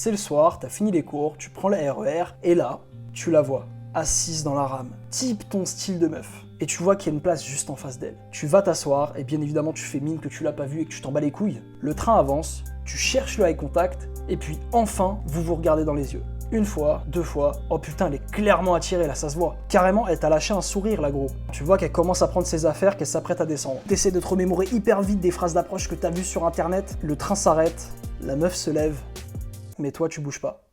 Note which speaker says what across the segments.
Speaker 1: C'est le soir, t'as fini les cours, tu prends la RER, et là, tu la vois, assise dans la rame, type ton style de meuf. Et tu vois qu'il y a une place juste en face d'elle. Tu vas t'asseoir, et bien évidemment tu fais mine que tu l'as pas vue et que tu t'en bats les couilles. Le train avance, tu cherches le eye contact, et puis enfin, vous vous regardez dans les yeux. Une fois, deux fois, oh putain, elle est clairement attirée, là, ça se voit. Carrément, elle t'a lâché un sourire, là, gros. Tu vois qu'elle commence à prendre ses affaires, qu'elle s'apprête à descendre. T'essaies de te remémorer hyper vite des phrases d'approche que t'as vues sur internet. Le train s'arrête, la meuf se lève, mais toi, tu bouges pas.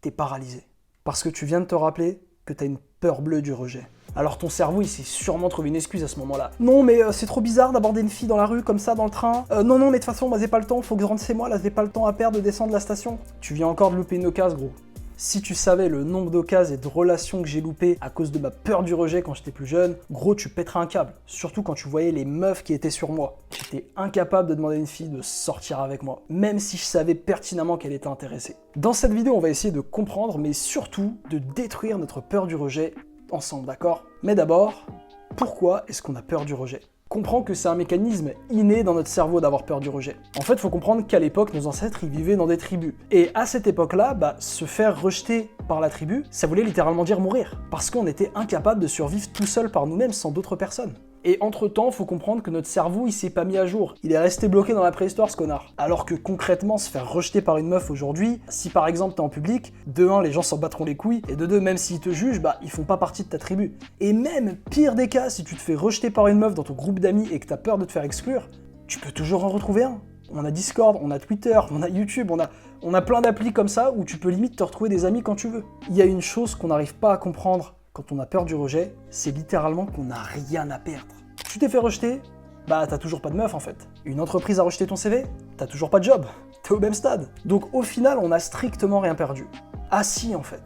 Speaker 1: T'es paralysé. Parce que tu viens de te rappeler que t'as une peur bleue du rejet. Alors ton cerveau, il s'est sûrement trouvé une excuse à ce moment-là. Non, mais c'est trop bizarre d'aborder une fille dans la rue comme ça, dans le train. Non, mais de toute façon, moi, j'ai pas le temps, faut que je rentre chez moi, là, j'ai pas le temps à perdre de descendre de la station. Tu viens encore de louper une occasion, gros. Si tu savais le nombre d'occasions et de relations que j'ai loupées à cause de ma peur du rejet quand j'étais plus jeune, gros, tu pèterais un câble. Surtout quand tu voyais les meufs qui étaient sur moi. J'étais incapable de demander à une fille de sortir avec moi, même si je savais pertinemment qu'elle était intéressée. Dans cette vidéo, on va essayer de comprendre, mais surtout de détruire notre peur du rejet ensemble, d'accord? Mais d'abord, pourquoi est-ce qu'on a peur du rejet? Comprends que c'est un mécanisme inné dans notre cerveau d'avoir peur du rejet. En fait, il faut comprendre qu'à l'époque, nos ancêtres, ils vivaient dans des tribus. Et à cette époque-là, se faire rejeter par la tribu, ça voulait littéralement dire mourir. Parce qu'on était incapable de survivre tout seul par nous-mêmes sans d'autres personnes. Et entre-temps, faut comprendre que notre cerveau, il s'est pas mis à jour. Il est resté bloqué dans la préhistoire, ce connard. Alors que concrètement, se faire rejeter par une meuf aujourd'hui, si par exemple t'es en public, de 1, les gens s'en battront les couilles, et de 2, même s'ils te jugent, ils font pas partie de ta tribu. Et même, pire des cas, si tu te fais rejeter par une meuf dans ton groupe d'amis et que t'as peur de te faire exclure, tu peux toujours en retrouver un. On a Discord, on a Twitter, on a YouTube, on a plein d'applis comme ça où tu peux limite te retrouver des amis quand tu veux. Il y a une chose qu'on n'arrive pas à comprendre quand on a peur du rejet, c'est littéralement qu'on n'a rien à perdre. Tu t'es fait rejeter, t'as toujours pas de meuf en fait. Une entreprise a rejeté ton CV, t'as toujours pas de job, t'es au même stade. Donc au final, on a strictement rien perdu. Ah si en fait,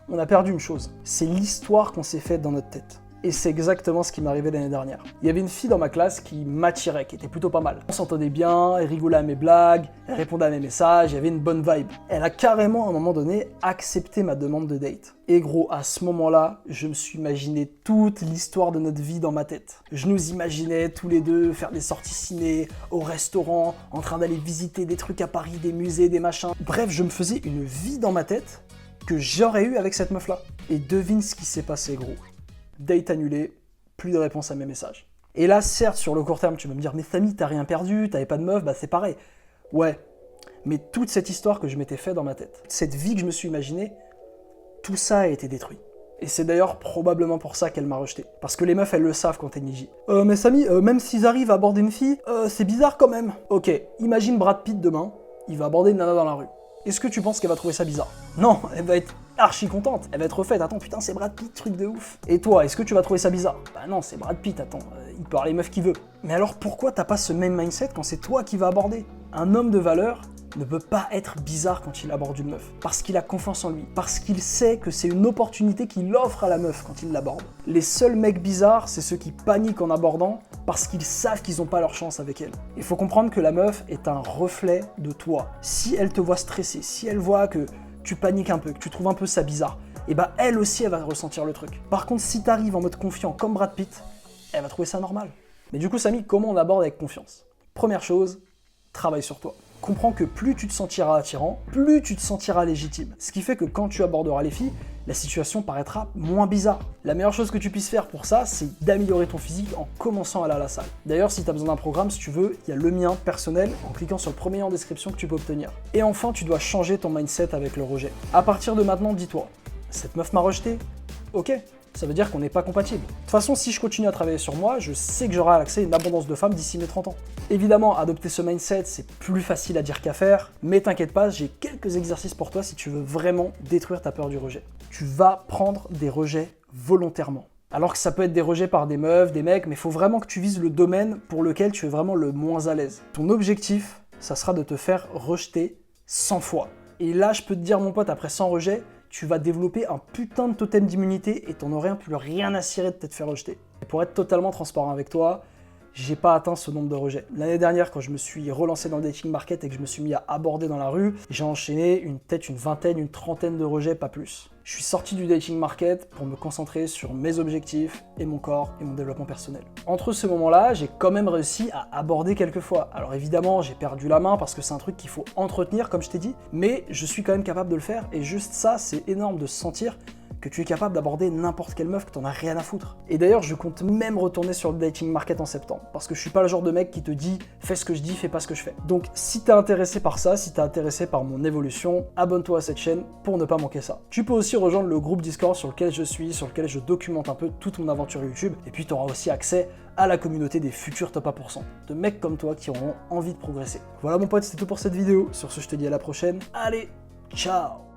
Speaker 1: on a perdu une chose, c'est l'histoire qu'on s'est faite dans notre tête. Et c'est exactement ce qui m'est arrivé l'année dernière. Il y avait une fille dans ma classe qui m'attirait, qui était plutôt pas mal. On s'entendait bien, elle rigolait à mes blagues, elle répondait à mes messages, il y avait une bonne vibe. Elle a carrément à un moment donné accepté ma demande de date. Et gros, à ce moment-là, je me suis imaginé toute l'histoire de notre vie dans ma tête. Je nous imaginais tous les deux faire des sorties ciné, au restaurant, en train d'aller visiter des trucs à Paris, des musées, des machins. Bref, je me faisais une vie dans ma tête que j'aurais eu avec cette meuf-là. Et devine ce qui s'est passé, gros. Date annulée, plus de réponse à mes messages. Et là, certes, sur le court terme, tu vas me dire « Mais Samy, t'as rien perdu, t'avais pas de meuf, c'est pareil. » Ouais, mais toute cette histoire que je m'étais fait dans ma tête, cette vie que je me suis imaginée, tout ça a été détruit. Et c'est d'ailleurs probablement pour ça qu'elle m'a rejeté. Parce que les meufs, elles le savent quand t'es Niji. Mais Samy, même s'ils arrivent à aborder une fille, c'est bizarre quand même. Ok, imagine Brad Pitt demain, il va aborder une nana dans la rue. Est-ce que tu penses qu'elle va trouver ça bizarre? Non, elle va être archi contente, elle va être refaite, attends putain c'est Brad Pitt, truc de ouf. Et toi, est-ce que tu vas trouver ça bizarre? Bah non, c'est Brad Pitt, attends, il peut avoir les meufs qu'il veut. Mais alors pourquoi t'as pas ce même mindset quand c'est toi qui vas aborder? Un homme de valeur ne peut pas être bizarre quand il aborde une meuf, parce qu'il a confiance en lui, parce qu'il sait que c'est une opportunité qu'il offre à la meuf quand il l'aborde. Les seuls mecs bizarres, c'est ceux qui paniquent en abordant, parce qu'ils savent qu'ils n'ont pas leur chance avec elle. Il faut comprendre que la meuf est un reflet de toi. Si elle te voit stressé, si elle voit que tu paniques un peu, que tu trouves un peu ça bizarre, et elle aussi elle va ressentir le truc. Par contre, si t'arrives en mode confiant comme Brad Pitt, elle va trouver ça normal. Mais du coup, Samy, comment on aborde avec confiance? Première chose, travaille sur toi. Comprends que plus tu te sentiras attirant, plus tu te sentiras légitime. Ce qui fait que quand tu aborderas les filles, la situation paraîtra moins bizarre. La meilleure chose que tu puisses faire pour ça, c'est d'améliorer ton physique en commençant à aller à la salle. D'ailleurs, si tu as besoin d'un programme, si tu veux, il y a le mien personnel en cliquant sur le premier lien en description que tu peux obtenir. Et enfin, tu dois changer ton mindset avec le rejet. À partir de maintenant, dis-toi, cette meuf m'a rejeté? Ok, ça veut dire qu'on n'est pas compatible. De toute façon, si je continue à travailler sur moi, je sais que j'aurai accès à une abondance de femmes d'ici mes 30 ans. Évidemment, adopter ce mindset, c'est plus facile à dire qu'à faire, mais t'inquiète pas, j'ai quelques exercices pour toi si tu veux vraiment détruire ta peur du rejet. Tu vas prendre des rejets volontairement. Alors que ça peut être des rejets par des meufs, des mecs, mais il faut vraiment que tu vises le domaine pour lequel tu es vraiment le moins à l'aise. Ton objectif, ça sera de te faire rejeter 100 fois. Et là, je peux te dire, mon pote, après 100 rejets, tu vas développer un putain de totem d'immunité et t'en aurais plus rien à cirer de t'être fait rejeter. Et pour être totalement transparent avec toi, j'ai pas atteint ce nombre de rejets. L'année dernière, quand je me suis relancé dans le dating market et que je me suis mis à aborder dans la rue, j'ai enchaîné peut-être une vingtaine, une trentaine de rejets, pas plus. Je suis sorti du dating market pour me concentrer sur mes objectifs et mon corps et mon développement personnel. Entre ce moment-là, j'ai quand même réussi à aborder quelques fois. Alors évidemment, j'ai perdu la main parce que c'est un truc qu'il faut entretenir, comme je t'ai dit, mais je suis quand même capable de le faire et juste ça, c'est énorme de se sentir que tu es capable d'aborder n'importe quelle meuf, que t'en as rien à foutre. Et d'ailleurs, je compte même retourner sur le dating market en septembre, parce que je suis pas le genre de mec qui te dit « fais ce que je dis, fais pas ce que je fais ». Donc si t'es intéressé par ça, si t'es intéressé par mon évolution, abonne-toi à cette chaîne pour ne pas manquer ça. Tu peux aussi rejoindre le groupe Discord sur lequel je suis, sur lequel je documente un peu toute mon aventure YouTube, et puis tu auras aussi accès à la communauté des futurs top 1%, de mecs comme toi qui auront envie de progresser. Voilà mon pote, c'était tout pour cette vidéo. Sur ce, je te dis à la prochaine. Allez, ciao!